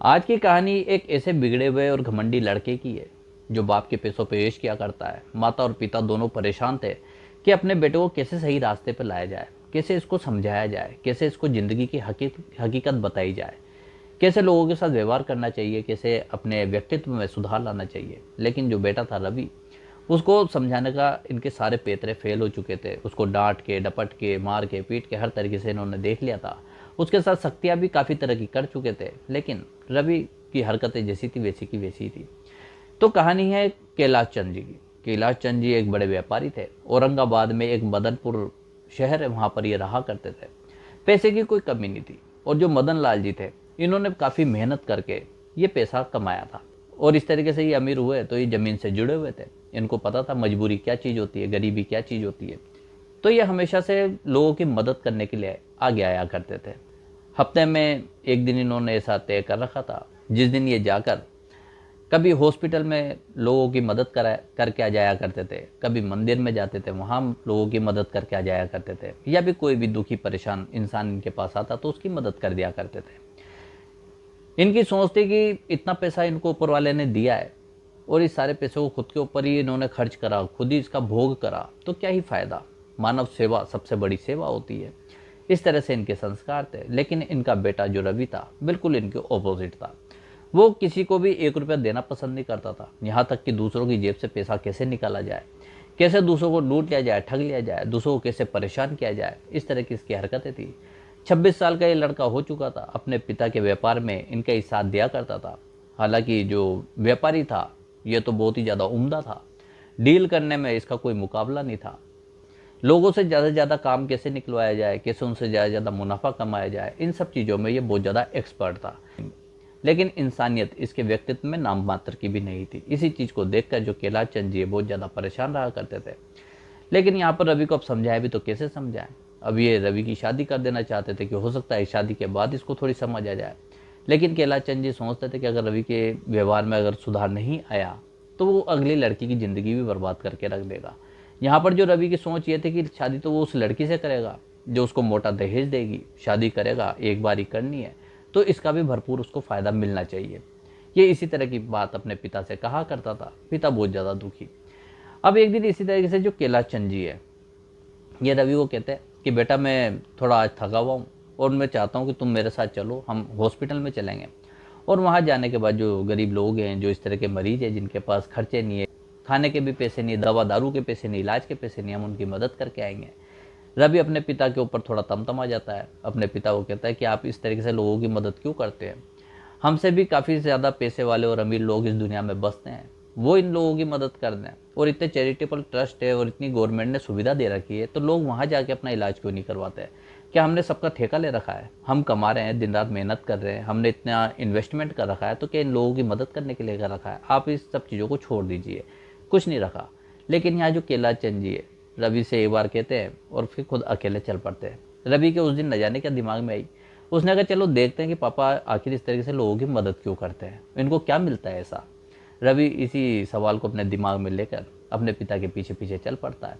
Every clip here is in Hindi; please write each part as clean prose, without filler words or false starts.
आज की कहानी एक ऐसे बिगड़े हुए और घमंडी लड़के की है जो बाप के पैसों पे ऐश किया करता है। माता और पिता दोनों परेशान थे कि अपने बेटे को कैसे सही रास्ते पर लाया जाए, कैसे इसको समझाया जाए, कैसे इसको ज़िंदगी की हकीकत बताई जाए, कैसे लोगों के साथ व्यवहार करना चाहिए, कैसे अपने व्यक्तित्व में सुधार लाना चाहिए। लेकिन जो बेटा था रवि, उसको समझाने का इनके सारे पैतरे फेल हो चुके थे। उसको डांट के, डपट के, मार के, पीट के हर तरीके से इन्होंने देख लिया था। उसके साथ सख्तियाँ भी काफ़ी तरह की कर चुके थे, लेकिन रवि की हरकतें जैसी थी वैसी की वैसी थी। तो कहानी है कैलाश चंद जी की। कैलाश चंद जी एक बड़े व्यापारी थे। औरंगाबाद में एक मदनपुर शहर है, वहाँ पर ये रहा करते थे। पैसे की कोई कमी नहीं थी। और जो मदन लाल जी थे, इन्होंने काफ़ी मेहनत करके ये पैसा कमाया था। और इस तरीके से ये अमीर हुए तो ये ज़मीन से जुड़े हुए थे। इनको पता था मजबूरी क्या चीज़ होती है, गरीबी क्या चीज़ होती है। तो ये हमेशा से लोगों की मदद करने के लिए आगे आया करते थे। हफ्ते में एक दिन इन्होंने ऐसा तय कर रखा था जिस दिन ये जाकर कभी हॉस्पिटल में लोगों की मदद करा करके आ जाया करते थे, कभी मंदिर में जाते थे, वहाँ लोगों की मदद करके आ जाया करते थे, या भी कोई भी दुखी परेशान इंसान इनके पास आता तो उसकी मदद कर दिया करते थे। इनकी सोच थी कि इतना पैसा इनको ऊपर वाले ने दिया है और इस सारे पैसे को खुद के ऊपर ही इन्होंने खर्च करा, खुद ही इसका भोग करा, तो क्या ही फायदा। मानव सेवा सबसे बड़ी सेवा होती है। इस तरह से इनके संस्कार थे। लेकिन इनका बेटा जो रवि था, बिल्कुल इनके ऑपोजिट था। वो किसी को भी 1 रुपया देना पसंद नहीं करता था। यहाँ तक कि दूसरों की जेब से पैसा कैसे निकाला जाए, कैसे दूसरों को लूट लिया जाए, ठग लिया जाए, दूसरों को कैसे परेशान किया जाए, इस तरह की इसकी हरकतें थी। 26 साल का ये लड़का हो चुका था। अपने पिता के व्यापार में इनका ही साथ दिया करता था। हालांकि जो व्यापारी था, ये तो बहुत ही ज़्यादा उम्दा था। डील करने में इसका कोई मुकाबला नहीं था। लोगों से ज़्यादा से ज़्यादा काम कैसे निकलवाया जाए, कैसे उनसे ज़्यादा से ज़्यादा मुनाफा कमाया जाए, इन सब चीज़ों में ये बहुत ज़्यादा एक्सपर्ट था। लेकिन इंसानियत इसके व्यक्तित्व में नाम मात्र की भी नहीं थी। इसी चीज़ को देखकर जो कैलाश चंद जी बहुत ज़्यादा परेशान रहा करते थे। लेकिन यहाँ पर रवि को अब समझाया भी तो कैसे समझाएं। अब ये रवि की शादी कर देना चाहते थे कि हो सकता है शादी के बाद इसको थोड़ी समझ आ जाए। लेकिन कैलाश चंद जी सोचते थे कि अगर रवि के व्यवहार में अगर सुधार नहीं आया तो वो अगली लड़की की ज़िंदगी भी बर्बाद करके रख देगा। यहाँ पर जो रवि की सोच ये थी कि शादी तो वो उस लड़की से करेगा जो उसको मोटा दहेज देगी। शादी करेगा, एक बार ही करनी है, तो इसका भी भरपूर उसको फ़ायदा मिलना चाहिए। ये इसी तरह की बात अपने पिता से कहा करता था। पिता बहुत ज़्यादा दुखी। अब एक दिन इसी तरीके से जो कैलाश चंद जी है, ये रवि को कहते हैं कि बेटा मैं थोड़ा आज थका हुआ हूँ और मैं चाहता हूँ कि तुम मेरे साथ चलो, हम हॉस्पिटल में चलेंगे। और वहाँ जाने के बाद जो गरीब लोग हैं, जो इस तरह के मरीज हैं जिनके पास खर्चे नहीं है, खाने के भी पैसे नहीं, दवा दारू के पैसे नहीं, इलाज के पैसे नहीं, हम उनकी मदद करके आएंगे। रवि अपने पिता के ऊपर थोड़ा तमतमा जाता है। अपने पिता को कहता है कि आप इस तरीके से लोगों की मदद क्यों करते हैं। हमसे भी काफ़ी ज़्यादा पैसे वाले और अमीर लोग इस दुनिया में बसते हैं, वो इन लोगों की मदद कर दें। और इतने चैरिटेबल ट्रस्ट है और इतनी गवर्नमेंट ने सुविधा दे रखी है, तो लोग वहाँ जाके अपना इलाज क्यों नहीं करवाते हैं। क्या हमने सबका ठेका ले रखा है? हम कमा रहे हैं, दिन रात मेहनत कर रहे हैं, हमने इतना इन्वेस्टमेंट कर रखा है, तो क्या इन लोगों की मदद करने के लिए कर रखा है? आप इस सब चीज़ों को छोड़ दीजिए। कुछ नहीं रखा। लेकिन यहाँ जो कैलाश चंद जी है, रवि से एक बार कहते हैं और फिर खुद अकेले चल पड़ते हैं। रवि के उस दिन न जाने क्या दिमाग में आई, उसने कहा चलो देखते हैं कि पापा आखिर इस तरीके से लोगों की मदद क्यों करते हैं, इनको क्या मिलता है ऐसा। रवि इसी सवाल को अपने दिमाग में लेकर अपने पिता के पीछे पीछे चल पड़ता है।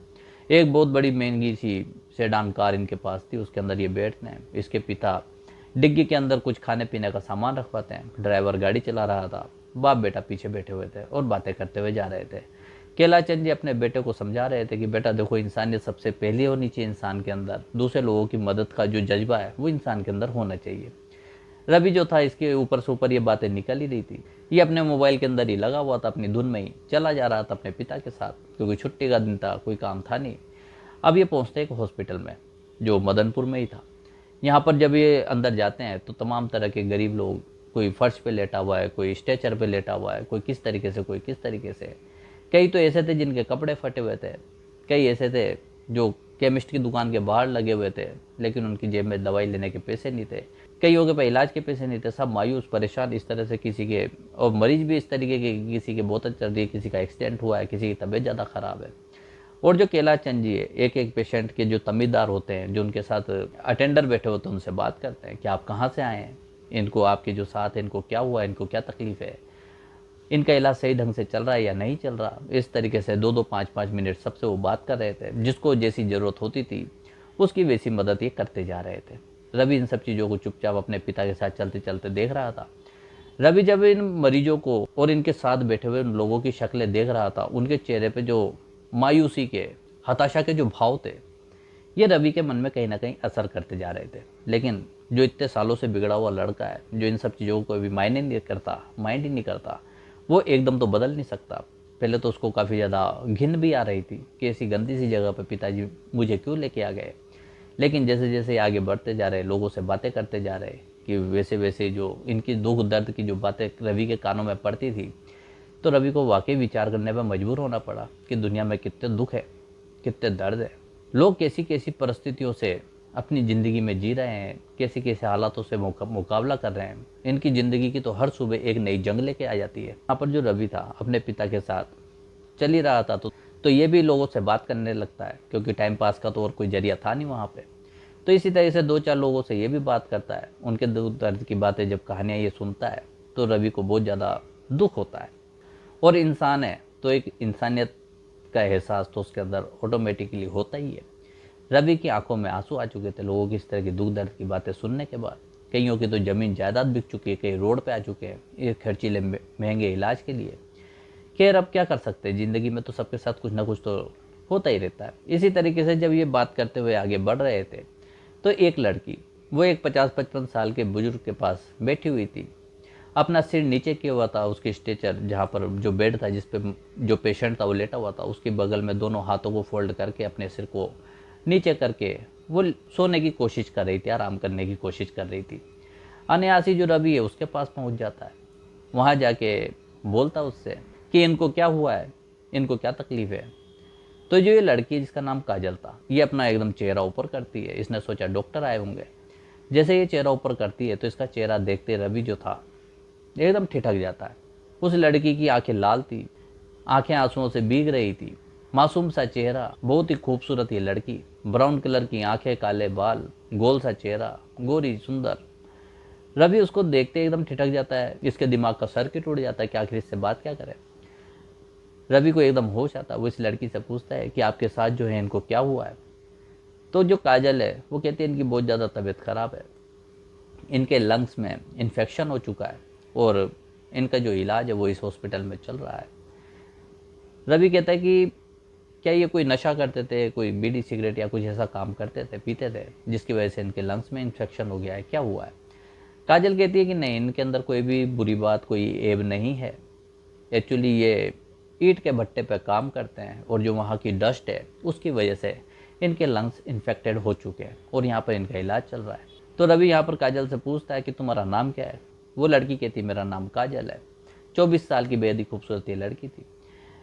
एक बहुत बड़ी महंगी सी सेडान कार इनके पास थी, उसके अंदर ये बैठते हैं। इसके पिता डिग्गी के अंदर कुछ खाने पीने का सामान रखवाते हैं। ड्राइवर गाड़ी चला रहा था, बाप बेटा पीछे बैठे हुए थे और बातें करते हुए जा रहे थे। कैलाश चंद जी अपने बेटे को समझा रहे थे कि बेटा देखो, इंसानियत सबसे पहले होनी चाहिए इंसान के अंदर। दूसरे लोगों की मदद का जो जज्बा है वो इंसान के अंदर होना चाहिए। रवि जो था, इसके ऊपर से ऊपर ये बातें निकल ही रही थी। ये अपने मोबाइल के अंदर ही लगा हुआ था, अपनी धुन में ही चला जा रहा था अपने पिता के साथ, क्योंकि छुट्टी का दिन था, कोई काम था नहीं। अब ये पहुंचते एक हॉस्पिटल में जो मदनपुर में ही था। यहाँ पर जब ये अंदर जाते हैं तो तमाम तरह के गरीब लोग, कोई फर्श पे लेटा हुआ है, कोई स्ट्रेचर पे लेटा हुआ है, कोई किस तरीके से, कोई किस तरीके से। कई तो ऐसे थे जिनके कपड़े फटे हुए थे, कई ऐसे थे जो केमिस्ट की दुकान के बाहर लगे हुए थे, लेकिन उनकी जेब में दवाई लेने के पैसे नहीं थे। कईयों के पास इलाज के पैसे नहीं थे। सब मायूस परेशान इस तरह से, किसी के और मरीज भी इस तरीके के, किसी के बोतल चल रही है, किसी का एक्सीडेंट हुआ है, किसी की तबीयत ज़्यादा ख़राब है। और जो कैलाश चंद जी है, एक एक पेशेंट के जो तमीदार होते हैं, जो उनके साथ अटेंडर बैठे होते हैं, उनसे बात करते हैं कि आप कहाँ से आए हैं, इनको, आपके जो साथ है, इनको क्या हुआ है, इनको क्या तकलीफ़ है, इनका इलाज सही ढंग से चल रहा है या नहीं चल रहा। इस तरीके से 2-2, 5-5 मिनट सबसे वो बात कर रहे थे। जिसको जैसी ज़रूरत होती थी उसकी वैसी मदद ये करते जा रहे थे। रवि इन सब चीज़ों को चुपचाप अपने पिता के साथ चलते चलते देख रहा था। रवि जब इन मरीजों को और इनके साथ बैठे हुए उन लोगों की शक्लें देख रहा था, उनके चेहरे पे जो मायूसी के, हताशा के जो भाव थे, ये रवि के मन में कहीं ना कहीं असर करते जा रहे थे। लेकिन जो इतने सालों से बिगड़ा हुआ लड़का है, जो इन सब चीज़ों को भी मायने नहीं करता, माइंड ही नहीं करता, वो एकदम तो बदल नहीं सकता। पहले तो उसको काफ़ी ज़्यादा घिन भी आ रही थी कि ऐसी गंदी सी जगह पर पिताजी मुझे क्यों लेके आ गए। लेकिन जैसे जैसे आगे बढ़ते जा रहे, लोगों से बातें करते जा रहे, कि वैसे वैसे जो इनकी दुख दर्द की जो बातें रवि के कानों में पड़ती थी, तो रवि को वाकई विचार करने पर मजबूर होना पड़ा कि दुनिया में कितने दुख है, कितने दर्द है, लोग कैसी कैसी परिस्थितियों से अपनी ज़िंदगी में जी रहे हैं, कैसे कैसे हालातों से मुकाबला कर रहे हैं। इनकी ज़िंदगी की तो हर सुबह एक नई जंग लेके आ जाती है। यहाँ पर जो रवि था अपने पिता के साथ चल ही रहा था, तो ये भी लोगों से बात करने लगता है, क्योंकि टाइम पास का तो और कोई जरिया था नहीं वहाँ पे। तो इसी तरह से दो चार लोगों से ये भी बात करता है, उनके दुख दर्द की बातें जब कहानियाँ ये सुनता है, तो रवि को बहुत ज़्यादा दुख होता है। और इंसान है तो एक इंसानियत का एहसास तो उसके अंदर ऑटोमेटिकली होता ही है। रवि की आंखों में आंसू आ चुके थे लोगों की इस तरह की दुख दर्द की बातें सुनने के बाद। कईयों की तो ज़मीन जायदाद बिक चुकी है, कई रोड पे आ चुके हैं ये खर्चीले महंगे इलाज के लिए। खैर अब क्या कर सकते हैं, ज़िंदगी में तो सबके साथ कुछ ना कुछ तो होता ही रहता है। इसी तरीके से जब ये बात करते हुए आगे बढ़ रहे थे, तो एक लड़की, वो एक 50-55 साल के बुजुर्ग के पास बैठी हुई थी। अपना सिर नीचे किया हुआ था, उसकी स्ट्रेचर जहाँ पर जो बेड था जिस पे जो पेशेंट था वो लेटा हुआ था, उसके बगल में दोनों हाथों को फोल्ड करके अपने सिर को नीचे करके वो सोने की कोशिश कर रही थी, आराम करने की कोशिश कर रही थी। अनायासी जो रवि है उसके पास पहुंच जाता है, वहाँ जाके बोलता उससे कि इनको क्या हुआ है, इनको क्या तकलीफ है। तो जो ये लड़की है जिसका नाम काजल था, ये अपना एकदम चेहरा ऊपर करती है। इसने सोचा डॉक्टर आए होंगे। जैसे ये चेहरा ऊपर करती है तो इसका चेहरा देखते रवि जो था एकदम ठिठक जाता है। उस लड़की की आंखें लाल थी, आंखें आंसुओं से भीग रही थी, मासूम सा चेहरा, बहुत ही खूबसूरत ये लड़की, ब्राउन कलर की आंखें, काले बाल, गोल सा चेहरा, गोरी सुंदर। रवि उसको देखते एकदम ठिठक जाता है, इसके दिमाग का सर्किट उड़ जाता है कि आखिर इससे बात क्या करे। रवि को एकदम होश आता है, वो इस लड़की से पूछता है कि आपके साथ जो है इनको क्या हुआ है। तो जो काजल है वो कहती है इनकी बहुत ज़्यादा तबीयत ख़राब है, इनके लंग्स में इन्फेक्शन हो चुका है और इनका जो इलाज है वो इस हॉस्पिटल में चल रहा है। रवि कहता है कि क्या ये कोई नशा करते थे, कोई बीड़ी सिगरेट या कुछ ऐसा काम करते थे, पीते थे, जिसकी वजह से इनके लंग्स में इन्फेक्शन हो गया है, क्या हुआ है। काजल कहती है कि नहीं, इनके अंदर कोई भी बुरी बात, कोई ऐब नहीं है। एक्चुअली ये ईंट के भट्टे पर काम करते हैं और जो वहाँ की डस्ट है उसकी वजह से इनके लंग्स इन्फेक्टेड हो चुके हैं और यहाँ पर इनका इलाज चल रहा है। तो रवि यहाँ पर काजल से पूछता है कि तुम्हारा नाम क्या है। वो लड़की कहती मेरा नाम काजल है। 24 साल की बेहद ही खूबसूरत ये लड़की थी।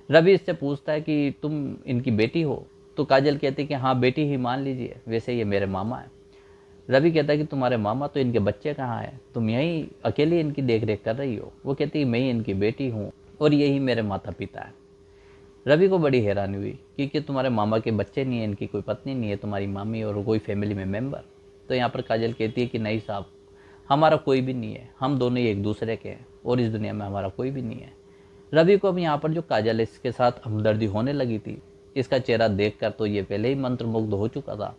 रवि इससे पूछता है कि तुम इनकी बेटी हो। तो काजल कहती है कि हाँ बेटी ही मान लीजिए, वैसे ये मेरे मामा है। रवि कहता है कि तुम्हारे मामा, तो इनके बच्चे कहाँ हैं, तुम यहीं अकेली इनकी देख रेख कर रही हो। वो कहती है मैं ही इनकी बेटी हूँ और यही मेरे माता पिता है। रवि को बड़ी हैरानी हुई क्योंकि तुम्हारे मामा के बच्चे नहीं है, इनकी कोई पत्नी नहीं है, तुम्हारी मामी और कोई फैमिली में मेंबर। तो यहाँ पर काजल कहती है कि नहीं साहब, हमारा कोई भी नहीं है, हम दोनों ही एक दूसरे के हैं और इस दुनिया में हमारा कोई भी नहीं है। रवि को अब यहाँ पर जो काजल इसके साथ हमदर्दी होने लगी थी, इसका चेहरा देखकर तो ये पहले ही मंत्रमुग्ध हो चुका था।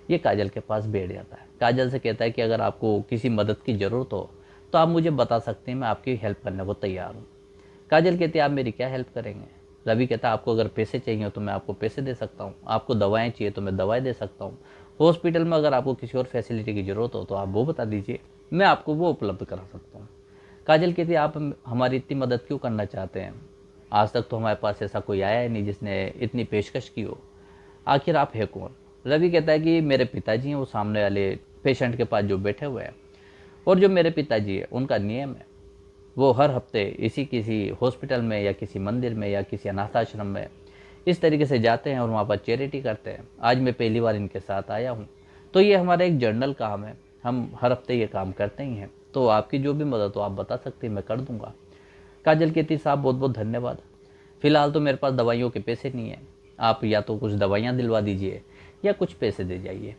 ये काजल के पास बैठ जाता है, काजल से कहता है कि अगर आपको किसी मदद की ज़रूरत हो तो आप मुझे बता सकते हैं, मैं आपकी हेल्प करने को तैयार हूँ। काजल कहती है आप मेरी क्या हेल्प करेंगे। रवि कहता है आपको अगर पैसे चाहिए तो मैं आपको पैसे दे सकता हूँ, आपको दवाएं चाहिए तो मैं दवाएं दे सकता हूँ, हॉस्पिटल में अगर आपको किसी और फैसिलिटी की ज़रूरत हो तो आप वो बता दीजिए, मैं आपको वो उपलब्ध करा सकता हूँ। काजल कहती है आप हमारी इतनी मदद क्यों करना चाहते हैं, आज तक तो हमारे पास ऐसा कोई आया ही नहीं जिसने इतनी पेशकश की हो, आखिर आप है कौन। रवि कहता है कि मेरे पिताजी हैं, वो सामने वाले पेशेंट के पास जो बैठे हुए हैं, और जो मेरे पिताजी है उनका नियम है, वो हर हफ्ते इसी किसी हॉस्पिटल में या किसी मंदिर में या किसी अनाथ आश्रम में इस तरीके से जाते हैं और वहाँ पर चैरिटी करते हैं। आज मैं पहली बार इनके साथ आया हूँ, तो ये हमारा एक जर्नल काम है, हम हर हफ्ते ये काम करते ही हैं, तो आपकी जो भी मदद हो आप बता सकते हैं, मैं कर दूंगा। काजल कहती साहब बहुत बहुत धन्यवाद, फ़िलहाल तो मेरे पास दवाइयों के पैसे नहीं हैं, आप या तो कुछ दवाइयाँ दिलवा दीजिए या कुछ पैसे दे जाइए।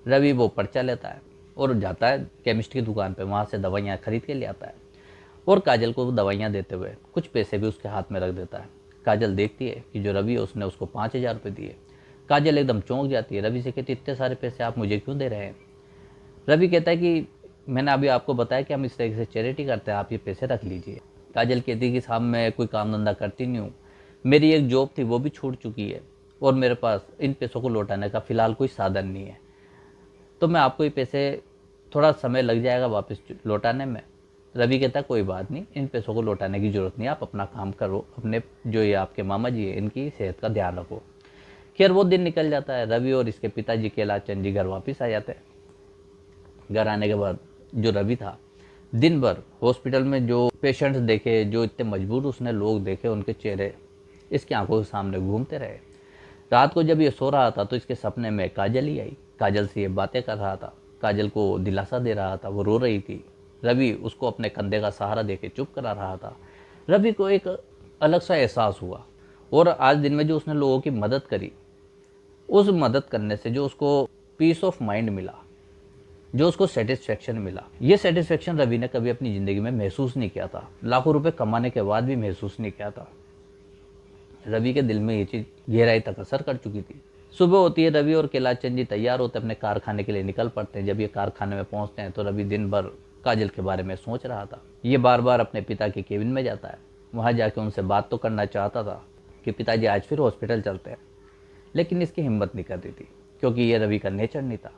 रवि वो पर्चा लेता है और जाता है केमिस्ट की दुकान पे, वहाँ से दवाइयाँ खरीद के ले आता है और काजल को दवाइयाँ देते हुए कुछ पैसे भी उसके हाथ में रख देता है। काजल देखती है कि जो रवि है उसने उसको 5,000 रुपये दिए। काजल एकदम चौंक जाती है, रवि से कहती इतने सारे पैसे आप मुझे क्यों दे रहे हैं। रवि कहता है कि मैंने अभी आपको बताया कि हम इस तरीके से चैरिटी करते हैं, आप ये पैसे रख लीजिए। काजल कहती कि साहब मैं कोई काम धंधा करती नहीं हूँ, मेरी एक जॉब थी वो भी छूट चुकी है और मेरे पास इन पैसों को लौटाने का फ़िलहाल कोई साधन नहीं है, तो मैं आपको ये पैसे थोड़ा समय लग जाएगा वापस लौटाने में। रवि कहता कोई बात नहीं, इन पैसों को लौटाने की ज़रूरत नहीं, आप अपना काम करो, अपने जो ये आपके मामा जी है इनकी सेहत का ध्यान रखो। खैर वो दिन निकल जाता है। रवि और इसके पिताजी कैलाश चंद जी घर वापस आ जाते हैं। घर आने के बाद जो रवि था, दिन भर हॉस्पिटल में जो पेशेंट्स देखे, जो इतने मजबूर उसने लोग देखे, उनके चेहरे इसकी आंखों के सामने घूमते रहे। रात को जब ये सो रहा था तो इसके सपने में काजल ही आई। काजल से ये बातें कर रहा था, काजल को दिलासा दे रहा था, वो रो रही थी। रवि उसको अपने कंधे का सहारा देके चुप करा रहा था। रवि को एक अलग सा एहसास हुआ और आज दिन में जो उसने लोगों की मदद करी, उस मदद करने से जो उसको पीस ऑफ माइंड मिला, जो उसको सेटिस्फेक्शन मिला, ये सेटिस्फेक्शन रवि ने कभी अपनी ज़िंदगी में महसूस नहीं किया था। लाखों रुपए कमाने के बाद भी महसूस नहीं किया था। रवि के दिल में ये चीज़ गहराई तक असर कर चुकी थी। सुबह होती है, रवि और कैलाश चंद जी तैयार होते अपने कारखाने के लिए निकल पड़ते हैं। जब ये कारखाने में पहुंचते हैं तो रवि दिन भर काजल के बारे में सोच रहा था। ये बार बार अपने पिता के केबिन में जाता है, वहाँ जाके उनसे बात तो करना चाहता था कि पिताजी आज फिर हॉस्पिटल चलते हैं, लेकिन इसकी हिम्मत नहीं कर रही थी क्योंकि ये रवि का नेचर नहीं था।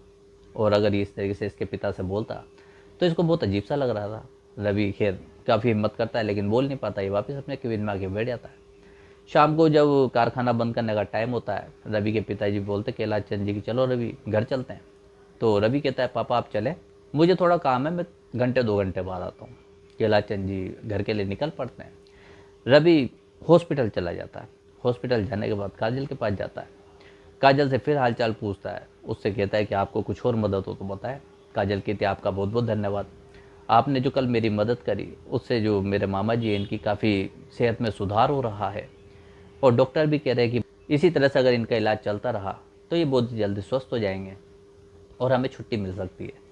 और अगर ये इस तरीके से इसके पिता से बोलता तो इसको बहुत अजीब सा लग रहा था। रवि खैर काफ़ी हिम्मत करता है लेकिन बोल नहीं पाता, ये वापस अपने केबिन में आके बैठ जाता है। शाम को जब कारखाना बंद करने का टाइम होता है, रवि के पिताजी बोलते कैलाश चंद जी की चलो रवि घर चलते हैं। तो रवि कहता है पापा आप चलें, मुझे थोड़ा काम है, मैं घंटे 2 घंटे बाद आता हूँ। कैलाश चंद जी घर के लिए निकल पड़ते हैं। रवि हॉस्पिटल चला जाता है। हॉस्पिटल जाने के बाद काजल के पास जाता है। काजल से फिर हालचाल पूछता है, उससे कहता है कि आपको कुछ और मदद हो तो बताएं। काजल कहती है आपका बहुत बहुत धन्यवाद, आपने जो कल मेरी मदद करी उससे जो मेरे मामा जी हैं इनकी काफ़ी सेहत में सुधार हो रहा है और डॉक्टर भी कह रहे हैं कि इसी तरह से अगर इनका इलाज चलता रहा तो ये बहुत जल्दी स्वस्थ हो जाएंगे और हमें छुट्टी मिल सकती है।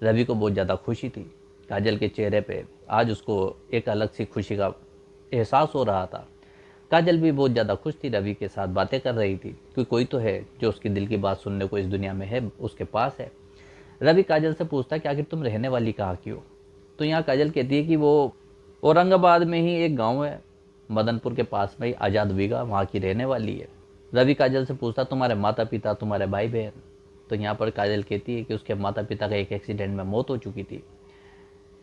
रवि को बहुत ज़्यादा खुशी थी। काजल के चेहरे पे आज उसको एक अलग सी खुशी का एहसास हो रहा था। काजल भी बहुत ज़्यादा खुश थी, रवि के साथ बातें कर रही थी कि कोई तो है जो उसकी दिल की बात सुनने को इस दुनिया में है, उसके पास है। रवि काजल से पूछता कि आखिर तुम रहने वाली कहाँ की हो? तो यहाँ काजल कहती है कि वो औरंगाबाद में ही एक गाँव है, मदनपुर के पास में ही आज़ाद बीघा, वहाँ की रहने वाली है। रवि काजल से पूछता तुम्हारे माता पिता, तुम्हारे भाई बहन? तो यहाँ पर काजल कहती है कि उसके माता पिता का एक एक्सीडेंट में मौत हो चुकी थी।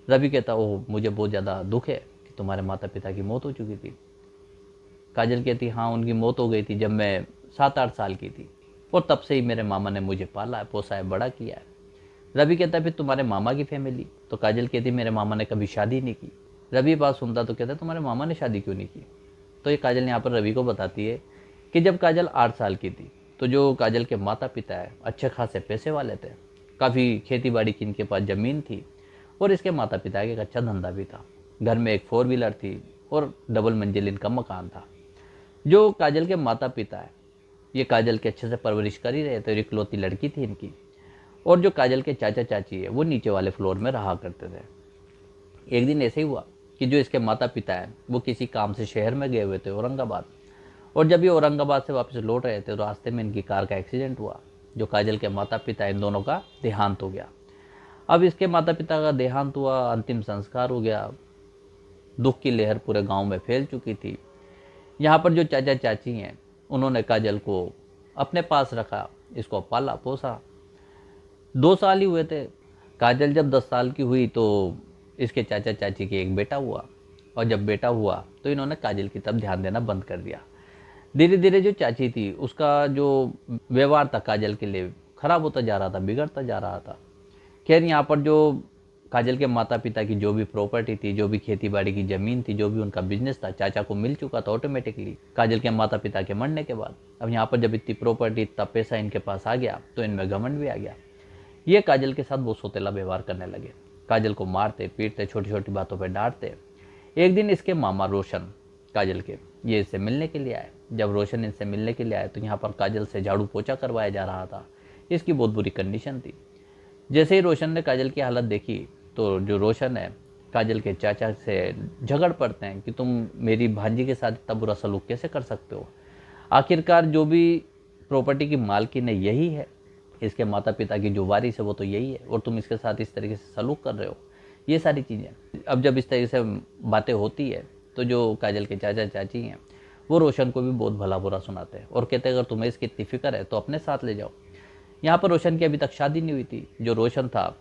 रवि कहता ओह मुझे बहुत ज़्यादा दुख है कि तुम्हारे माता पिता की मौत हो चुकी थी। काजल कहती हाँ उनकी मौत हो गई थी जब मैं 7-8 साल की थी और तब से ही मेरे मामा ने मुझे पाला है, पोसा है, बड़ा किया है। रवि कहता फिर तुम्हारे मामा की फैमिली? तो काजल कहती मेरे मामा ने कभी शादी नहीं की। रवि बात सुनता तो कहता तुम्हारे मामा ने शादी क्यों नहीं की? तो ये काजल यहाँ पर रवि को बताती है कि जब काजल 8 साल की थी तो जो काजल के माता पिता है अच्छे खासे पैसे वाले थे, काफ़ी खेती बाड़ी की इनके पास ज़मीन थी और इसके माता पिता का एक अच्छा धंधा भी था। घर में एक 4 व्हीलर थी और डबल मंजिल इनका मकान था। जो काजल के माता पिता है ये काजल के अच्छे से परवरिश कर ही रहे थे और इकलौती लड़की थी इनकी। और जो काजल के चाचा चाची है वो नीचे वाले फ्लोर में रहा करते थे। एक दिन ऐसे ही हुआ कि जो इसके माता पिता हैं वो किसी काम से शहर में गए हुए थे औरंगाबाद, और जब ये औरंगाबाद से वापस लौट रहे थे तो रास्ते में इनकी कार का एक्सीडेंट हुआ। जो काजल के माता पिता इन दोनों का देहांत हो गया। अब इसके माता पिता का देहांत हुआ, अंतिम संस्कार हो गया, दुख की लहर पूरे गांव में फैल चुकी थी। यहाँ पर जो चाचा चाची हैं उन्होंने काजल को अपने पास रखा, इसको पाला पोसा। 2 साल ही हुए थे। काजल जब 10 साल की हुई तो इसके चाचा चाची के एक बेटा हुआ, और जब बेटा हुआ तो इन्होंने काजल की तरफ ध्यान देना बंद कर दिया। धीरे धीरे जो चाची थी उसका जो व्यवहार था काजल के लिए खराब होता जा रहा था, बिगड़ता जा रहा था। खैर यहाँ पर जो काजल के माता पिता की जो भी प्रॉपर्टी थी, जो भी खेती बाड़ी की ज़मीन थी, जो भी उनका बिजनेस था, चाचा को मिल चुका था ऑटोमेटिकली काजल के माता पिता के मरने के बाद। अब यहाँ पर जब इतनी प्रॉपर्टी, इतना पैसा इनके पास आ गया तो इनमें घमंड भी आ गया। ये काजल के साथ बहुत सौतेला व्यवहार करने लगे। काजल को मारते पीटते, छोटी छोटी बातों पर डांटते। एक दिन इसके मामा रोशन काजल के ये इससे मिलने के लिए आए। जब रोशन इनसे मिलने के लिए आए तो यहाँ पर काजल से झाड़ू पोछा करवाया जा रहा था। इसकी बहुत बुरी कंडीशन थी। जैसे ही रोशन ने काजल की हालत देखी तो जो रोशन है काजल के चाचा से झगड़ पड़ते हैं कि तुम मेरी भांजी के साथ इतना बुरा सलूक कैसे कर सकते हो? आखिरकार जो भी प्रॉपर्टी की मालकिन है यही है, इसके माता पिता की जो वारिस है वो तो यही है, और तुम इसके साथ इस तरीके से सलूक कर रहे हो। ये सारी चीज़ें अब जब इस तरीके से बातें होती है तो जो काजल के चाचा चाची हैं वो रोशन को भी बहुत भला बुरा सुनाते हैं और कहते हैं अगर तुम्हें इसकी इतनी फिक्र है तो अपने साथ ले जाओ। यहाँ पर रोशन की अभी तक शादी नहीं हुई थी। जो रोशन था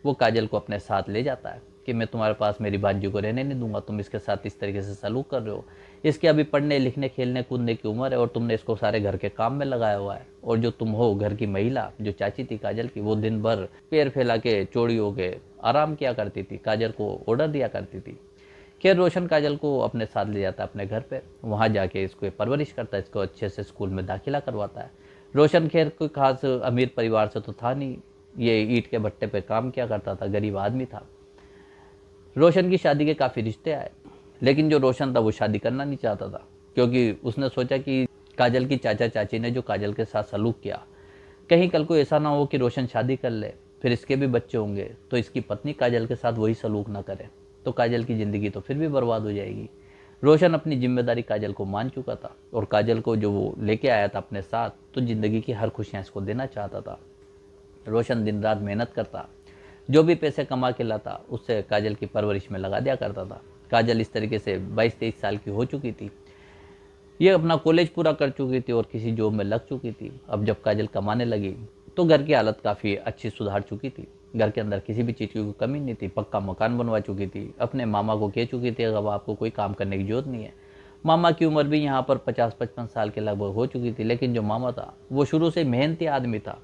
वो काजल को अपने साथ ले जाता है कि मैं तुम्हारे पास मेरी भांजी को रहने नहीं दूंगा, तुम इसके साथ इस तरीके से सलूक कर रहे हो। इसके अभी पढ़ने लिखने खेलने कूदने की उम्र है और तुमने इसको सारे घर के काम में लगाया हुआ है। और जो तुम हो घर की महिला, जो चाची थी काजल की, वो दिन भर पैर फैला के चौड़ी हो के आराम किया करती थी, काजल को ऑर्डर दिया करती थी। खैर रोशन काजल को अपने साथ ले जाता है अपने घर पे, वहाँ जाके इसको परवरिश करता है, इसको अच्छे से स्कूल में दाखिला करवाता है। रोशन खैर कोई खास अमीर परिवार से तो था नहीं, ये ईंट के भट्टे पे काम किया करता था, गरीब आदमी था। रोशन की शादी के काफ़ी रिश्ते आए, लेकिन जो रोशन था वो शादी करना नहीं चाहता था, क्योंकि उसने सोचा कि काजल की चाचा चाची ने जो काजल के साथ सलूक किया, कहीं कल को ऐसा ना हो कि रोशन शादी कर ले, फिर इसके भी बच्चे होंगे तो इसकी पत्नी काजल के साथ वही सलूक ना करे, तो काजल की ज़िंदगी तो फिर भी बर्बाद हो जाएगी। रोशन अपनी जिम्मेदारी काजल को मान चुका था और काजल को जो वो लेके आया था अपने साथ, तो ज़िंदगी की हर खुशियाँ इसको देना चाहता था। रोशन दिन रात मेहनत करता, जो भी पैसे कमा के लाता उससे काजल की परवरिश में लगा दिया करता था। काजल इस तरीके से 22-23 साल की हो चुकी थी, ये अपना कॉलेज पूरा कर चुकी थी और किसी जॉब में लग चुकी थी। अब जब काजल कमाने लगी तो घर की हालत काफ़ी अच्छी सुधार चुकी थी, घर के अंदर किसी भी चीज़ की कोई कमी नहीं थी, पक्का मकान बनवा चुकी थी, अपने मामा को कह चुकी थी अब आपको कोई काम करने की जरूरत नहीं है। मामा की उम्र भी यहाँ पर 50-55 साल के लगभग हो चुकी थी, लेकिन जो मामा था वो शुरू से मेहनती आदमी था,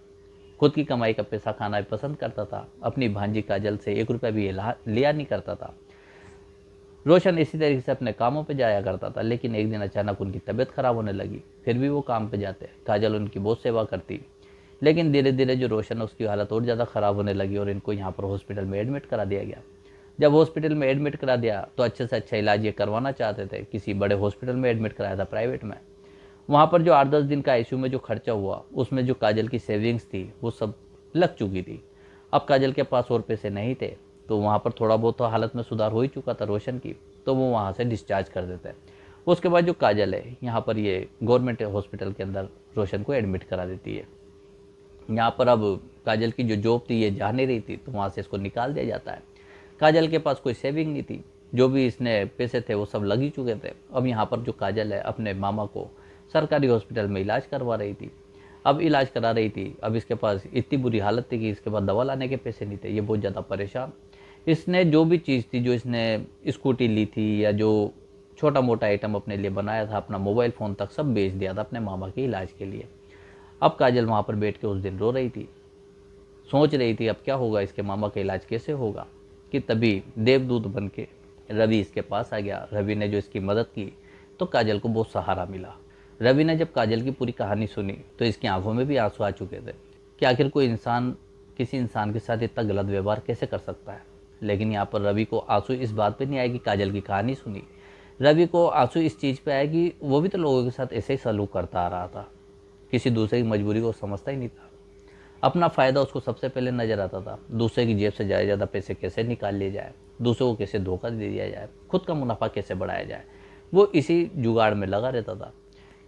खुद की कमाई का पैसा खाना भी पसंद करता था, अपनी भांजी काजल से 1 रुपया भी लिया नहीं करता था। रोशन इसी तरीके से अपने कामों पे जाया करता था, लेकिन एक दिन अचानक उनकी तबीयत खराब होने लगी, फिर भी वो काम पे जाते, काजल उनकी बहुत सेवा करती। लेकिन धीरे धीरे जो रोशन है उसकी हालत और ज़्यादा ख़राब होने लगी और इनको यहाँ पर हॉस्पिटल में एडमिट करा दिया गया। जब हॉस्पिटल में एडमिट करा दिया तो अच्छे से अच्छा इलाज ये करवाना चाहते थे, किसी बड़े हॉस्पिटल में एडमिट कराया था प्राइवेट में। वहाँ पर जो 8-10 दिन का आईसीयू में जो खर्चा हुआ उसमें जो काजल की सेविंग्स थी वो सब लग चुकी थी। अब काजल के पास और पैसे नहीं थे, तो वहाँ पर थोड़ा बहुत तो हालत में सुधार हो ही चुका था रोशन की, तो वो वहाँ से डिस्चार्ज कर देते हैं। उसके बाद जो काजल है यहाँ पर ये गवर्नमेंट हॉस्पिटल के अंदर रोशन को एडमिट करा देती है। यहाँ पर अब काजल की जो जॉब थी ये जा नहीं रही थी, तो वहाँ से इसको निकाल दिया जाता है। काजल के पास कोई सेविंग नहीं थी, जो भी इसने पैसे थे वो सब लग ही चुके थे। अब यहाँ पर जो काजल है अपने मामा को सरकारी हॉस्पिटल में इलाज करवा रही थी, अब इलाज करा रही थी। अब इसके पास इतनी बुरी हालत थी कि इसके पास दवा लाने के पैसे नहीं थे, ये बहुत ज़्यादा परेशान। इसने जो भी चीज़ थी, जो इसने स्कूटी ली थी या जो छोटा मोटा आइटम अपने लिए बनाया था, अपना मोबाइल फ़ोन तक सब बेच दिया था अपने मामा के इलाज के लिए। अब काजल वहाँ पर बैठ के उस दिन रो रही थी, सोच रही थी अब क्या होगा, इसके मामा का इलाज कैसे होगा, कि तभी देवदूत बन के रवि इसके पास आ गया। रवि ने जो इसकी मदद की तो काजल को बहुत सहारा मिला। रवि ने जब काजल की पूरी कहानी सुनी तो इसकी आंखों में भी आंसू आ चुके थे कि आखिर कोई इंसान किसी इंसान के साथ इतना गलत व्यवहार कैसे कर सकता है। लेकिन यहाँ पर रवि को आंसू इस बात पे नहीं आए कि काजल की कहानी सुनी, रवि को आंसू इस चीज़ पे आया कि वो भी तो लोगों के साथ ऐसे ही सलूक करता आ रहा था, किसी दूसरे की मजबूरी को समझता ही नहीं था। अपना फ़ायदा उसको सबसे पहले नज़र आता था, दूसरे की जेब से ज़्यादा पैसे कैसे निकाल लिए जाए, दूसरों को कैसे धोखा दे दिया जाए, खुद का मुनाफा कैसे बढ़ाया जाए, वो इसी जुगाड़ में लगा रहता था।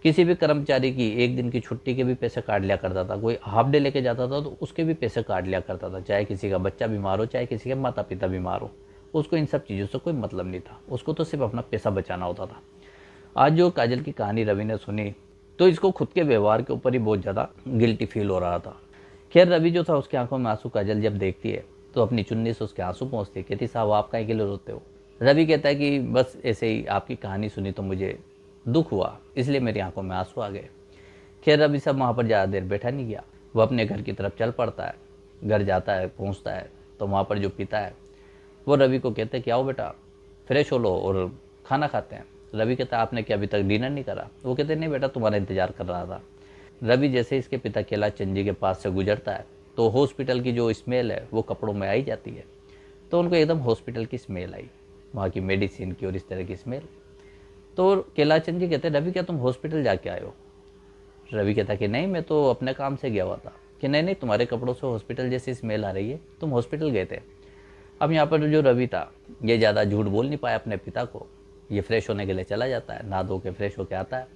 किसी भी कर्मचारी की एक दिन की छुट्टी के भी पैसे काट लिया करता था, कोई हाफ डे लेके जाता था तो उसके भी पैसे काट लिया करता था, चाहे किसी का बच्चा बीमार हो, चाहे किसी के माता पिता बीमार हो, उसको इन सब चीज़ों से कोई मतलब नहीं था, उसको तो सिर्फ अपना पैसा बचाना होता था। आज जो काजल की कहानी रवि ने सुनी तो इसको खुद के व्यवहार के ऊपर ही बहुत ज़्यादा गिल्टी फील हो रहा था। खैर रवि जो था उसकी आंखों में आंसू काजल जब देखती है तो अपनी चुन्नी से उसके आंसू पहुँचती है, कहती साहब आप काहे के लिए रोते हो। रवि कहता है कि बस ऐसे ही आपकी कहानी सुनी तो मुझे दुख हुआ, इसलिए मेरी आंखों में आंसू आ गए। खैर रवि सब वहाँ पर ज़्यादा देर बैठा नहीं गया, वो अपने घर की तरफ चल पड़ता है। घर जाता है, पहुँचता है तो वहाँ पर जो पिता है वो रवि को कहते हैं कि आओ बेटा फ्रेश हो लो और खाना खाते हैं। रवि कहता है आपने क्या अभी तक डिनर नहीं करा। वो कहते नहीं बेटा तुम्हारा इंतजार कर रहा था। रवि जैसे इसके पिता केला चंद जी के पास से गुजरता है तो हॉस्पिटल की जो स्मेल है वो कपड़ों में आई जाती है, तो उनको एकदम हॉस्पिटल की स्मेल आई, वहाँ की मेडिसिन की और इस तरह की स्मेल। तो केला चंद जी कहते हैं रवि क्या तुम हॉस्पिटल जाके आए हो। रवि कहता कि नहीं मैं तो अपने काम से गया हुआ था। कि नहीं नहीं तुम्हारे कपड़ों से हॉस्पिटल जैसी स्मेल आ रही है, तुम हॉस्पिटल गए थे। अब यहाँ पर जो रवि था ये ज़्यादा झूठ बोल नहीं पाया अपने पिता को, ये फ्रेश होने के लिए चला जाता है, नहा धो के फ्रेश होके आता है।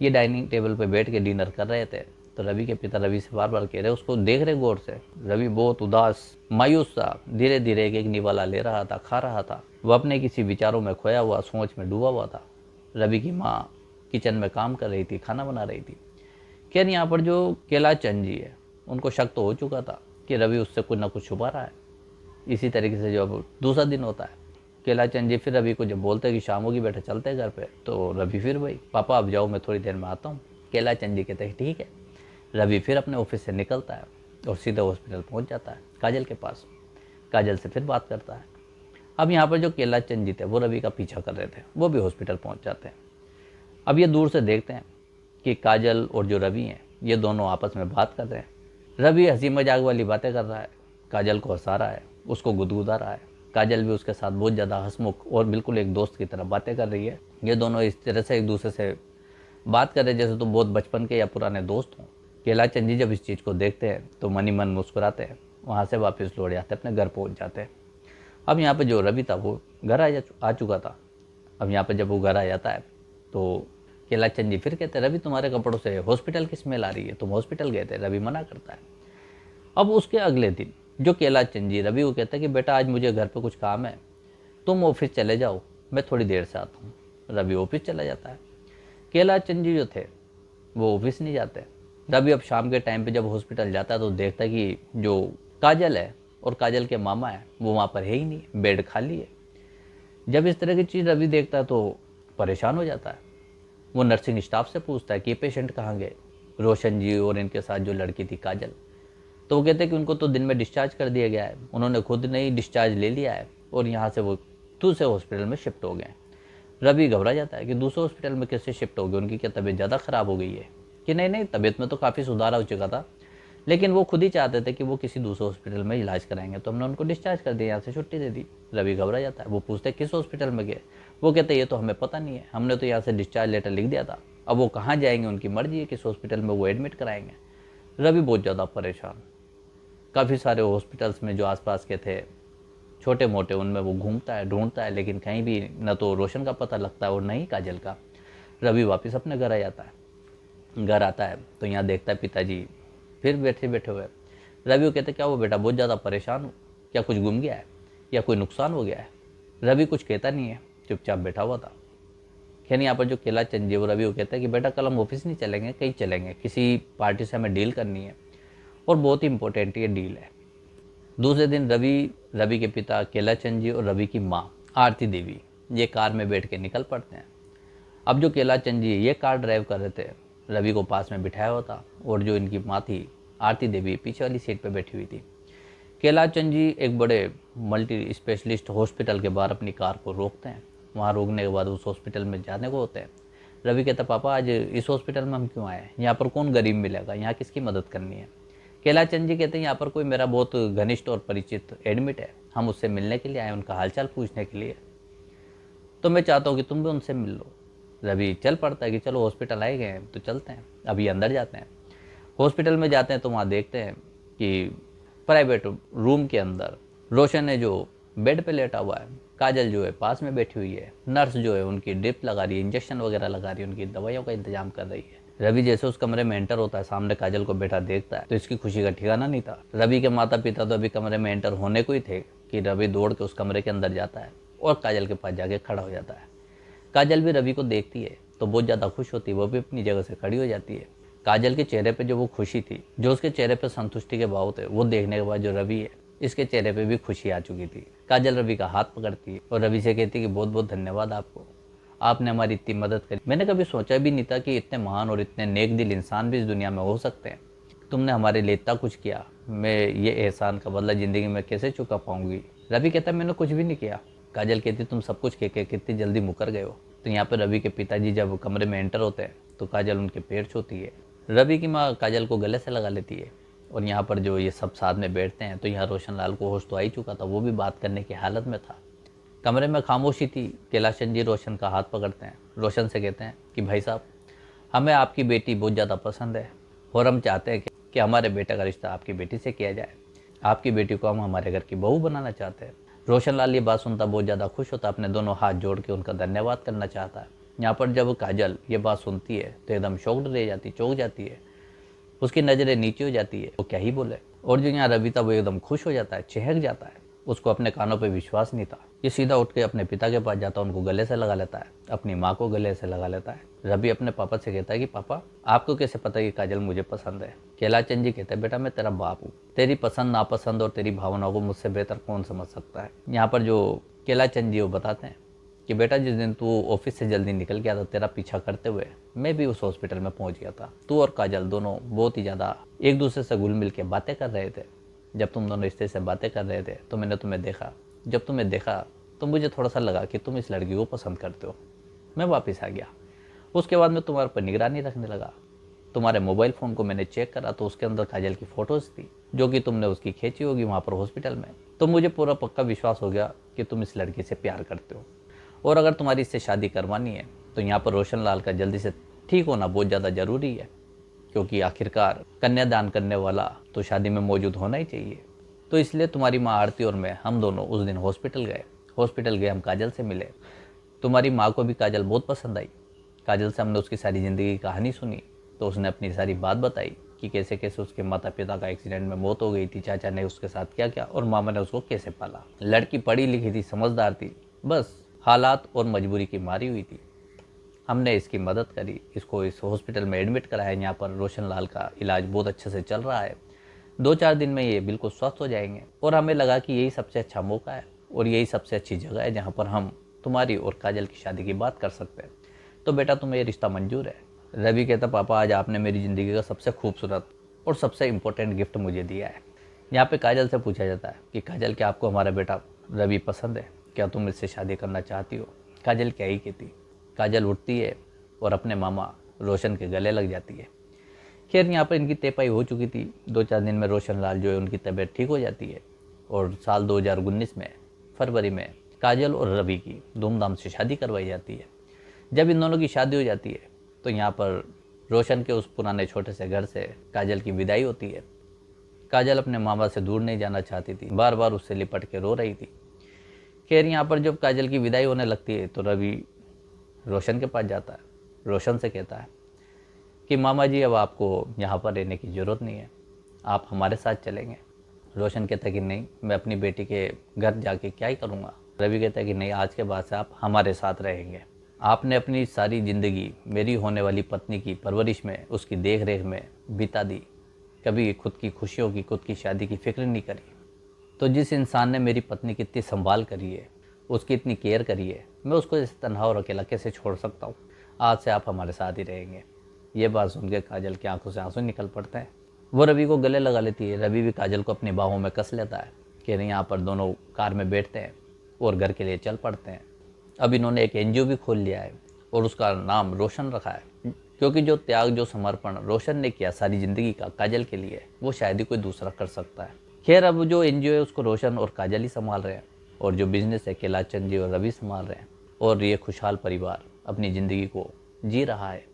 ये डाइनिंग टेबल पे बैठ के डिनर कर रहे थे तो तो रवि के पिता रवि से बार बार कह रहे, उसको देख रहे गौर से। रवि बहुत उदास, मायूस सा धीरे धीरे एक एक निवाला ले रहा था, खा रहा था। वह अपने किसी विचारों में खोया हुआ, सोच में डूबा हुआ था। रवि की माँ किचन में काम कर रही थी, खाना बना रही थी। खैर यहाँ पर जो केला चंद जी है, उनको शक तो हो चुका था कि रवि उससे कुछ ना कुछ छुपा रहा है। इसी तरीके से जो अब दूसरा दिन होता है, केला चंद जी फिर रवि को जब बोलते हैं कि शाम होगी बेटा चलते हैं घर पे, तो रवि फिर भाई पापा अब जाओ, मैं थोड़ी देर में आता हूँ। केला चंद जी कहते हैं ठीक है। रवि फिर अपने ऑफिस से निकलता है और सीधे हॉस्पिटल पहुँच जाता है काजल के पास। काजल से फिर बात करता है। अब यहाँ पर जो केला चंद जी थे वो रवि का पीछा कर रहे थे, वो भी हॉस्पिटल पहुँच जाते हैं। अब ये दूर से देखते हैं कि काजल और जो रवि हैं ये दोनों आपस में बात कर रहे हैं। रवि हंसी मजाक वाली बातें कर रहा है, काजल को हंसा रहा है, उसको गुदगुदा रहा है। काजल भी उसके साथ बहुत ज़्यादा हंसमुख और बिल्कुल एक दोस्त की तरह बातें कर रही है। ये दोनों इस तरह से एक दूसरे से बात कर रहे जैसे तो बहुत बचपन के या पुराने दोस्त हों। केला चंद जी जब इस चीज़ को देखते हैं तो मन ही मन मुस्कुराते हैं, वहाँ से वापस लौट जाते हैं, अपने घर पहुँच जाते हैं। अब यहाँ पर जो रवि था वो घर आ चुका था। अब यहाँ पर जब वो घर आ जाता है तो केला चंद जी फिर कहते हैं, रवि तुम्हारे कपड़ों से हॉस्पिटल की स्मेल आ रही है, तुम हॉस्पिटल गए थे। रवि मना करता है। अब उसके अगले दिन जो केला चंद जी रवि को कहता है कि बेटा आज मुझे घर पे कुछ काम है, तुम ऑफिस चले जाओ, मैं थोड़ी देर से आता हूँ। रवि ऑफिस चला जाता है। केला चंद जी जो थे वो ऑफिस नहीं जाते। रवि अब शाम के टाइम पे जब हॉस्पिटल जाता है तो देखता है कि जो काजल है और काजल के मामा है वो वहाँ पर है ही नहीं, बेड खाली है। जब इस तरह की चीज़ रवि देखता है तो परेशान हो जाता है। वो नर्सिंग स्टाफ से पूछता है कि ये पेशेंट कहाँ गए, रोशन जी और इनके साथ जो लड़की थी काजल। तो वो कहते हैं कि उनको तो दिन में डिस्चार्ज कर दिया गया है, उन्होंने खुद नहीं डिस्चार्ज ले लिया है और यहाँ से वो दूसरे हॉस्पिटल में शिफ्ट हो गए हैं। रवि घबरा जाता है कि दूसरे हॉस्पिटल में कैसे शिफ्ट हो गए, उनकी क्या तबीयत ज़्यादा ख़राब हो गई है। कि नहीं नहीं, तबीयत में तो काफ़ी सुधार हो चुका था, लेकिन वो खुद ही चाहते थे कि वो किसी दूसरे हॉस्पिटल में इलाज कराएंगे, तो हमने उनको डिस्चार्ज कर दिया, यहाँ से छुट्टी दे दी। रवि घबरा जाता है। वो पूछते किस हॉस्पिटल में गए, वो कहते ये तो हमें पता नहीं है, हमने तो यहाँ से डिस्चार्ज लेटर लिख दिया था, अब वो कहाँ जाएंगे उनकी मर्जी है किस हॉस्पिटल में वो एडमिट कराएंगे। रवि बहुत ज़्यादा परेशान। काफ़ी सारे हॉस्पिटल्स में जो आसपास के थे छोटे मोटे, उनमें वो घूमता है, ढूंढता है, लेकिन कहीं भी न तो रोशन का पता लगता है और न ही काजल का। रवि वापस अपने घर आ जाता है। घर आता है तो यहाँ देखता है पिताजी फिर बैठे बैठे हुए। रवि को कहते क्या वो बेटा बहुत ज़्यादा परेशान हूँ, क्या कुछ गुम गया है या कोई नुकसान हो गया है। रवि कुछ कहता नहीं है, चुपचाप बैठा हुआ था। खैर यहाँ पर जो केला चंद जी वो रवि को कहता है कि बेटा कल हम ऑफिस नहीं चलेंगे, कहीं चलेंगे, किसी पार्टी से हमें डील करनी है और बहुत ही इंपॉर्टेंट ये डील है। दूसरे दिन रवि के पिता केला चंद जी और रवि की माँ आरती देवी ये कार में बैठ के निकल पड़ते हैं। अब जो केला चंद जी ये कार ड्राइव कर रहे थे, रवि को पास में बिठाया हुआ था और जो इनकी माँ थी आरती देवी पीछे वाली सीट पे बैठी हुई थी। केला चंद जी एक बड़े मल्टी स्पेशलिस्ट हॉस्पिटल के बाहर अपनी कार को रोकते हैं। वहाँ रोकने के बाद उस हॉस्पिटल में जाने को होते हैं। रवि कहता पापा आज इस हॉस्पिटल में हम क्यों आए, यहाँ पर कौन गरीब मिलेगा, यहाँ किसकी मदद करनी है। केला चंद जी कहते हैं यहाँ पर कोई मेरा बहुत घनिष्ठ और परिचित एडमिट है, हम उससे मिलने के लिए आए, उनका हालचाल पूछने के लिए, तो मैं चाहता हूँ कि तुम भी उनसे मिल लो। रवि चल पड़ता है कि चलो हॉस्पिटल आए गए हैं तो चलते हैं। अभी अंदर जाते हैं, हॉस्पिटल में जाते हैं तो वहाँ देखते हैं कि प्राइवेट रूम के अंदर रोशन है जो बेड पे लेटा हुआ है, काजल जो है पास में बैठी हुई है, नर्स जो है उनकी ड्रिप लगा रही है, इंजेक्शन वगैरह लगा रही है, उनकी दवाइयों का इंतजाम कर रही है। रवि जैसे उस कमरे में एंटर होता है, सामने काजल को बैठा देखता है तो इसकी खुशी का ठिकाना नहीं था। रवि के माता पिता तो अभी कमरे में एंटर होने को ही थे कि रवि दौड़ के उस कमरे के अंदर जाता है और काजल के पास जाके खड़ा हो जाता है। काजल भी रवि को देखती है तो बहुत ज़्यादा खुश होती है, वो भी अपनी जगह से खड़ी हो जाती है। काजल के चेहरे पे जो वो खुशी थी, जो उसके चेहरे पे संतुष्टि के भाव थे, वो देखने के बाद जो रवि है इसके चेहरे पे भी खुशी आ चुकी थी। काजल रवि का हाथ पकड़ती है और रवि से कहती है कि बहुत बहुत धन्यवाद आपको, आपने हमारी इतनी मदद करी। मैंने कभी सोचा भी नहीं था कि इतने महान और इतने नेक दिल इंसान भी इस दुनिया में हो सकते हैं। तुमने हमारे लिए इतना कुछ किया, मैं ये एहसान का बदला ज़िंदगी में कैसे चुका पाऊंगी। रवि कहता मैंने कुछ भी नहीं किया। काजल कहती तुम सब कुछ कह के कितनी जल्दी मुकर गए हो। तो यहाँ पर रवि के पिताजी जब कमरे में एंटर होते हैं तो काजल उनके पैर छूती है। रवि की माँ काजल को गले से लगा लेती है और यहाँ पर जो ये सब साथ में बैठते हैं तो यहाँ रोशन लाल को होश तो आ ही चुका था, वो भी बात करने की हालत में था। कमरे में खामोशी थी। कैलाश चंद जी रोशन का हाथ पकड़ते हैं, रोशन से कहते हैं कि भाई साहब हमें आपकी बेटी बहुत ज़्यादा पसंद है और हम चाहते हैं कि हमारे बेटे का रिश्ता आपकी बेटी से किया जाए, आपकी बेटी को हम हमारे घर की बहू बनाना चाहते हैं। रोशन लाल ये बात सुनता बहुत ज़्यादा खुश होता, अपने दोनों हाथ जोड़ के उनका धन्यवाद करना चाहता है। यहाँ पर जब काजल ये बात सुनती है तो एकदम शॉक्ड रह जाती, चौंक जाती है। उसकी नज़रें नीचे हो जाती है, वो क्या ही बोले। और जो यहाँ रवि था वो एकदम खुश हो जाता है, चहक जाता है। उसको अपने कानों पे विश्वास नहीं था। ये सीधा उठ के अपने पिता के पास जाता है, उनको गले से लगा लेता है, अपनी माँ को गले से लगा लेता है। रवि अपने पापा से कहता है कि पापा आपको कैसे पता कि काजल मुझे पसंद है। कैलाचंद जी कहते हैं बेटा मैं तेरा बाप हूँ, तेरी पसंद नापसंद और तेरी भावनाओं को मुझसे बेहतर कौन समझ सकता है। यहाँ पर जो कैलाचंद जी वो बताते हैं कि बेटा जिस दिन तू ऑफिस से जल्दी निकल गया था तेरा पीछा करते हुए मैं भी उस हॉस्पिटल में पहुंच गया था। तू और काजल दोनों बहुत ही ज़्यादा एक दूसरे से घुल मिल के बातें कर रहे थे। जब तुम दोनों रिश्ते से बातें कर रहे थे तो मैंने तुम्हें देखा। जब तुम्हें देखा तो मुझे थोड़ा सा लगा कि तुम इस लड़की को पसंद करते हो। मैं वापस आ गया। उसके बाद मैं तुम्हारे पर निगरानी रखने लगा। तुम्हारे मोबाइल फ़ोन को मैंने चेक करा तो उसके अंदर काजल की फ़ोटोज़ थी जो कि तुमने उसकी खींची होगी वहाँ पर हॉस्पिटल में। तो मुझे पूरा पक्का विश्वास हो गया कि तुम इस लड़की से प्यार करते हो और अगर तुम्हारी इससे शादी करवानी है तो यहाँ पर रोशन लाल का जल्दी से ठीक होना बहुत ज़्यादा ज़रूरी है, क्योंकि आखिरकार कन्यादान करने वाला तो शादी में मौजूद होना ही चाहिए। तो इसलिए तुम्हारी माँ आरती और मैं हम दोनों उस दिन हॉस्पिटल गए, हम काजल से मिले। तुम्हारी माँ को भी काजल बहुत पसंद आई। काजल से हमने उसकी सारी ज़िंदगी की कहानी सुनी तो उसने अपनी सारी बात बताई कि कैसे कैसे उसके माता पिता का एक्सीडेंट में मौत हो गई थी, चाचा ने उसके साथ क्या क्या और मामा ने उसको कैसे पाला। लड़की पढ़ी लिखी थी, समझदार थी, बस हालात और मजबूरी की मारी हुई थी। हमने इसकी मदद करी, इसको इस हॉस्पिटल में एडमिट कराया। यहाँ पर रोशन लाल का इलाज बहुत अच्छे से चल रहा है। 2-4 दिन में ये बिल्कुल स्वस्थ हो जाएंगे और हमें लगा कि यही सबसे अच्छा मौका है और यही सबसे अच्छी जगह है जहाँ पर हम तुम्हारी और काजल की शादी की बात कर सकते हैं। तो बेटा तुम्हें ये रिश्ता मंजूर है। रवि कहता पापा आज आपने मेरी ज़िंदगी का सबसे खूबसूरत और सबसे इम्पोर्टेंट गिफ्ट मुझे दिया है। यहाँ पे काजल से पूछा जाता है कि काजल क्या आपको हमारा बेटा रवि पसंद है, क्या तुम इससे शादी करना चाहती हो। काजल क्या ही कहती। काजल उठती है और अपने मामा रोशन के गले लग जाती है। खैर यहाँ पर इनकी तय पाई हो चुकी थी। 2-4 दिन में रोशन लाल जो है उनकी तबीयत ठीक हो जाती है और साल 2019 में फरवरी में काजल और रवि की धूमधाम से शादी करवाई जाती है। जब इन दोनों की शादी हो जाती है तो यहाँ पर रोशन के उस पुराने छोटे से घर से काजल की विदाई होती है। काजल अपने मामा से दूर नहीं जाना चाहती थी, बार बार उससे लिपट के रो रही थी। खैर यहाँ पर जब काजल की विदाई होने लगती है तो रवि रोशन के पास जाता है। रोशन से कहता है कि मामा जी अब आपको यहाँ पर रहने की ज़रूरत नहीं है, आप हमारे साथ चलेंगे। रोशन कहता है कि नहीं, मैं अपनी बेटी के घर जाके क्या ही करूँगा। रवि कहता है कि नहीं, आज के बाद से आप हमारे साथ रहेंगे। आपने अपनी सारी ज़िंदगी मेरी होने वाली पत्नी की परवरिश में, उसकी देख रेख में बिता दी, कभी खुद की खुशियों की, खुद की शादी की फिक्र नहीं करी। तो जिस इंसान ने मेरी पत्नी की इतनी संभाल करी है, उसकी इतनी केयर करी है, मैं उसको इस तन्हा और अकेला कैसे छोड़ सकता हूँ। आज से आप हमारे साथ ही रहेंगे। ये बात सुन के काजल की आंखों से आंसू निकल पड़ते हैं। वो रवि को गले लगा लेती है। रवि भी काजल को अपनी बाहों में कस लेता है कि नहीं, यहाँ पर दोनों कार में बैठते हैं और घर के लिए चल पड़ते हैं। अब इन्होंने एक एनजीओ भी खोल लिया है और उसका नाम रोशन रखा है, क्योंकि जो त्याग, जो समर्पण रोशन ने किया सारी ज़िंदगी का काजल के लिए, वो शायद ही कोई दूसरा कर सकता है। खैर अब जो एनजीओ है उसको रोशन और काजल ही संभाल रहे हैं और जो बिजनेस है कैलाचंद जी और रवि संभाल रहे हैं और ये खुशहाल परिवार अपनी ज़िंदगी को जी रहा है।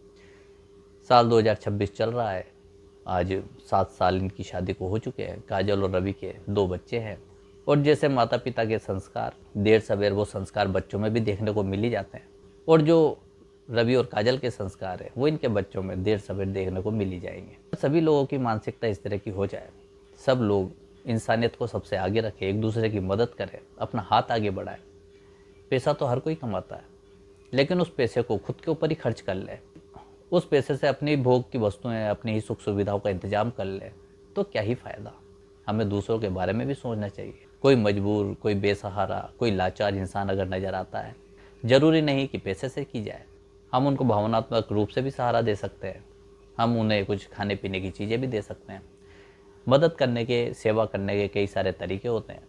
साल 2026 चल रहा है। आज 7 साल इनकी शादी को हो चुके हैं। काजल और रवि के 2 बच्चे हैं और जैसे माता पिता के संस्कार देर सवेर वो संस्कार बच्चों में भी देखने को मिल ही जाते हैं और जो रवि और काजल के संस्कार है वो इनके बच्चों में देर सवेर देखने को मिल ही जाएंगे। सभी लोगों की मानसिकता इस तरह की हो जाए, सब लोग इंसानियत को सबसे आगे रखें, एक दूसरे की मदद करें, अपना हाथ आगे बढ़ाए। पैसा तो हर कोई कमाता है, लेकिन उस पैसे को खुद के ऊपर ही खर्च कर ले, उस पैसे से अपनी भोग की वस्तुएं, अपनी ही सुख सुविधाओं का इंतजाम कर ले, तो क्या ही फ़ायदा। हमें दूसरों के बारे में भी सोचना चाहिए। कोई मजबूर, कोई बेसहारा, कोई लाचार इंसान अगर नज़र आता है, ज़रूरी नहीं कि पैसे से की जाए। हम उनको भावनात्मक रूप से भी सहारा दे सकते हैं। हम उन्हें कुछ खाने पीने की चीज़ें भी दे सकते हैं। मदद करने के, सेवा करने के कई सारे तरीके होते हैं।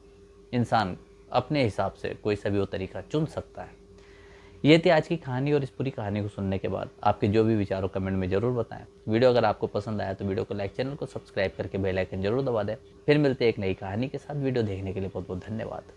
इंसान अपने हिसाब से कोई सा भी वो तरीका चुन सकता है। ये थी आज की कहानी और इस पूरी कहानी को सुनने के बाद आपके जो भी विचार हो कमेंट में ज़रूर बताएं। वीडियो अगर आपको पसंद आया तो वीडियो को लाइक, चैनल को सब्सक्राइब करके बेल आइकन जरूर दबा दें। फिर मिलते हैं एक नई कहानी के साथ। वीडियो देखने के लिए बहुत बहुत धन्यवाद।